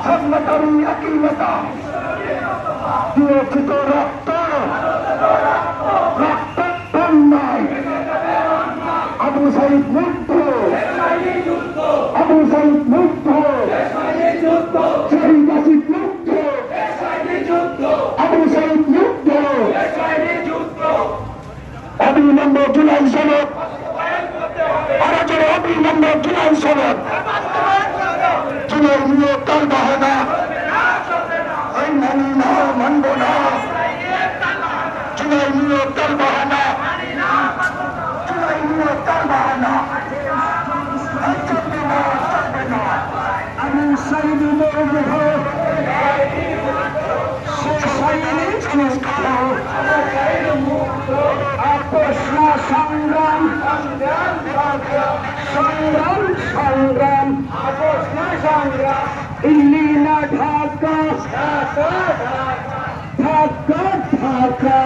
স্বর্ণকারী একই নেতা দিয়েছিত রক্ত রক্ত বন্যায় আবু সাইদ মুগ্ধ আবু সাইদ মুগ্ধ শহীদ আসিফ মুগ্ধ আবু সাইদ মুগ্ধ অবিলম্ব জুলাই সনদ আরো অবিলম্ব জুলাই সনদ জুলাই নিয়ে তার বাহানা মানি না মানব না জুলাই নিয়ে তার বাহানা জুলাই নিয়ে তার বাহানা আমি সাইদি মুগ্ধ সংগ্রাম সংগ্রাম সংগ্রাম দিল্লি না ঢাকা ঢাকা ঢাকা